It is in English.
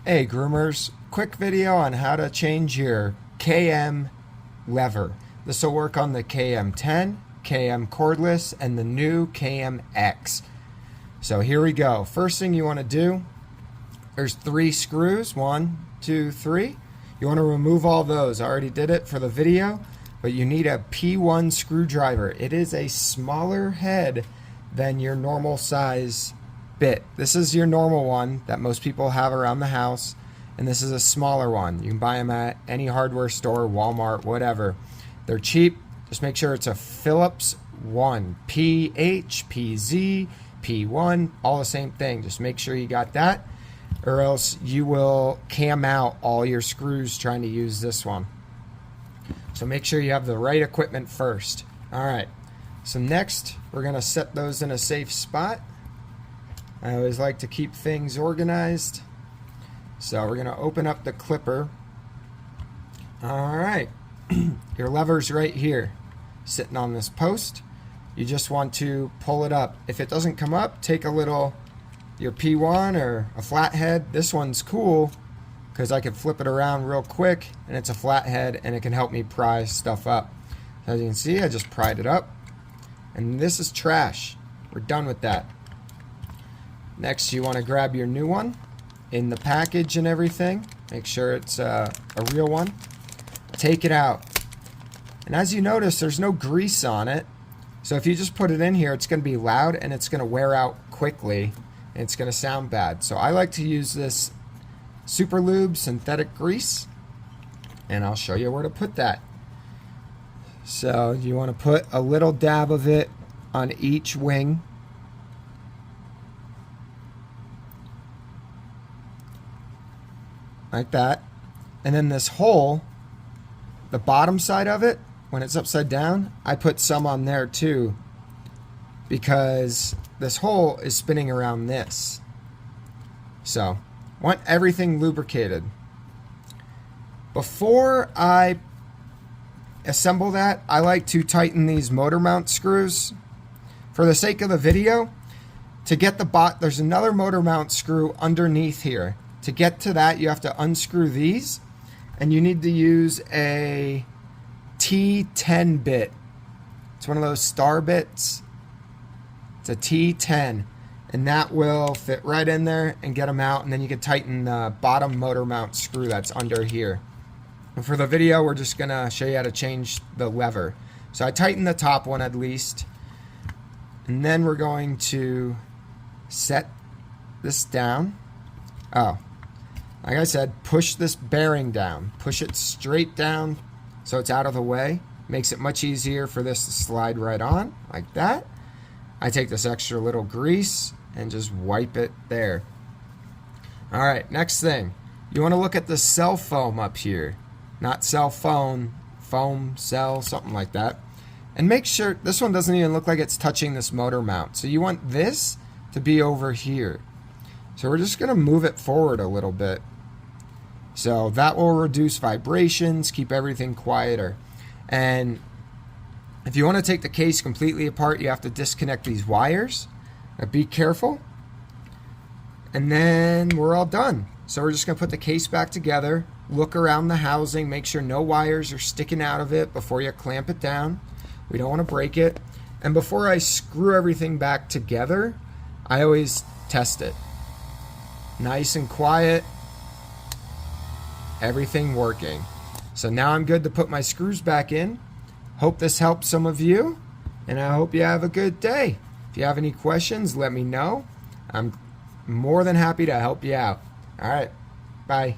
Hey groomers, quick video on how to change your KM lever. This will work on the KM10, KM Cordless, and the new KmX. So here we go. First thing you want to do, there's 3 screws, 1, 2, 3. You want to remove all those. I already did it for the video, but you need a P1 screwdriver. It is a smaller head than your normal size bit. This is your normal one that most people have around the house, and this is a smaller one. You can buy them at any hardware store, Walmart, whatever. They're cheap. Just make sure it's a Phillips 1, PH, PZ, P1, all the same thing. Just make sure you got that, or else you will cam out all your screws trying to use this one. So make sure you have the right equipment first. Alright, so next we're going to set those in a safe spot. I always like to keep things organized. So we're going to open up the clipper. Alright, your lever's right here, sitting on this post. You just want to pull it up. If it doesn't come up, take a little, your P1 or a flathead. This one's cool because I can flip it around real quick, and it's a flathead, and it can help me pry stuff up. As you can see, I just pried it up, and this is trash. We're done with that. Next, you want to grab your new one in the package and everything. Make sure it's a real one. Take it out. And as you notice, there's no grease on it. So if you just put it in here, it's going to be loud and it's going to wear out quickly. And it's going to sound bad. So I like to use this Super Lube synthetic grease. And I'll show you where to put that. So you want to put a little dab of it on each wing. Like that. And then this hole, the bottom side of it, when it's upside down, I put some on there too, because this hole is spinning around this. So want everything lubricated. Before I assemble that, I like to tighten these motor mount screws. For the sake of the video, to get the there's another motor mount screw underneath here. To get to that, you have to unscrew these, and you need to use a T10 bit. It's one of those star bits. It's a T10, and that will fit right in there and get them out, and then you can tighten the bottom motor mount screw that's under here. And for the video, we're just going to show you how to change the lever. So I tightened the top one at least, and then we're going to set this down. Oh, like I said, push this bearing down. Push it straight down so it's out of the way. Makes it much easier for this to slide right on, like that. I take this extra little grease and just wipe it there. Alright, next thing. You want to look at the cell foam up here. Not cell phone, foam, cell, something like that. And make sure, this one doesn't even look like it's touching this motor mount. So you want this to be over here. So we're just going to move it forward a little bit. So that will reduce vibrations, keep everything quieter. And if you want to take the case completely apart, you have to disconnect these wires. Now be careful. And then we're all done. So we're just going to put the case back together, look around the housing, make sure no wires are sticking out of it before you clamp it down. We don't want to break it. And before I screw everything back together, I always test it. Nice and quiet. Everything working. So now I'm good to put my screws back in. Hope this helps some of you, and I hope you have a good day. If you have any questions, let me know. I'm more than happy to help you out. All right, bye.